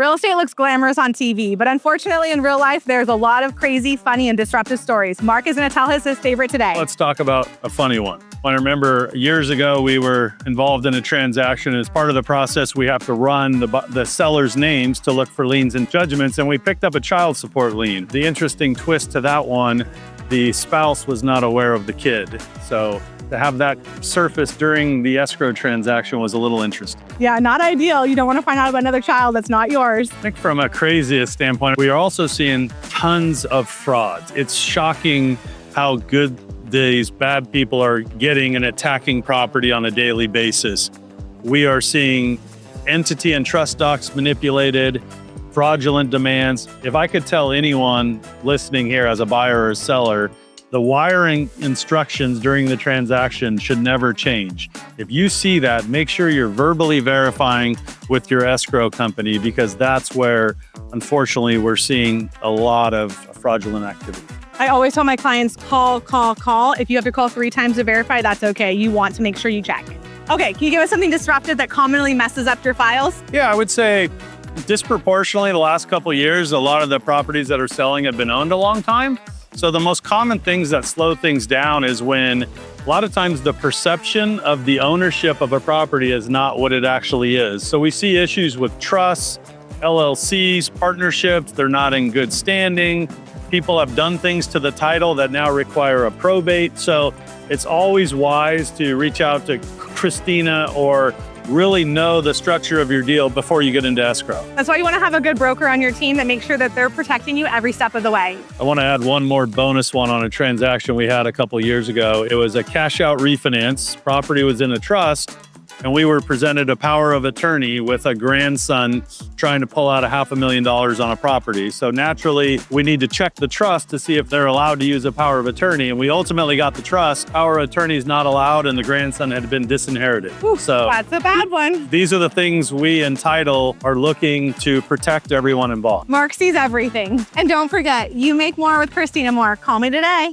Real estate looks glamorous on TV, but unfortunately in real life, there's a lot of crazy, funny, and disruptive stories. Mark is going to tell us his favorite today. Let's talk about a funny one. I remember years ago, we were involved in a transaction. As part of the process, we have to run the seller's names to look for liens and judgments, and we picked up a child support lien. The interesting twist to that one, the spouse was not aware of the kid. So to have that surface during the escrow transaction was a little interesting. Yeah, not ideal. You don't want to find out about another child that's not yours. I think from a craziest standpoint, we are also seeing tons of frauds. It's shocking how good these bad people are getting and attacking property on a daily basis. We are seeing entity and trust docs manipulated, fraudulent demands. If I could tell anyone listening here as a buyer or seller, the wiring instructions during the transaction should never change. If you see that, make sure you're verbally verifying with your escrow company, because that's where, unfortunately, we're seeing a lot of fraudulent activity. I always tell my clients, call. If you have to call 3 times to verify, that's okay. You want to make sure you check. Okay, can you give us something disruptive that commonly messes up your files? Yeah, I would say disproportionately the last couple of years, a lot of the properties that are selling have been owned a long time. So the most common things that slow things down is when a lot of times the perception of the ownership of a property is not what it actually is. So we see issues with trusts, LLCs, partnerships, they're not in good standing. People have done things to the title that now require a probate. So it's always wise to reach out to Kristina or really know the structure of your deal before you get into escrow. That's why you want to have a good broker on your team that makes sure that they're protecting you every step of the way. I want to add one more bonus one on a transaction we had a couple years ago. It was a cash out refinance. Property was in a trust, and we were presented a power of attorney with a grandson trying to pull out $500,000 on a property. So naturally, we need to check the trust to see if they're allowed to use a power of attorney. And we ultimately got the trust. Power of attorney is not allowed, and the grandson had been disinherited. Ooh, so that's a bad one. These are the things we in title are looking to protect everyone involved. Mark sees everything. And don't forget, you make more with Kristina Moore. Call me today.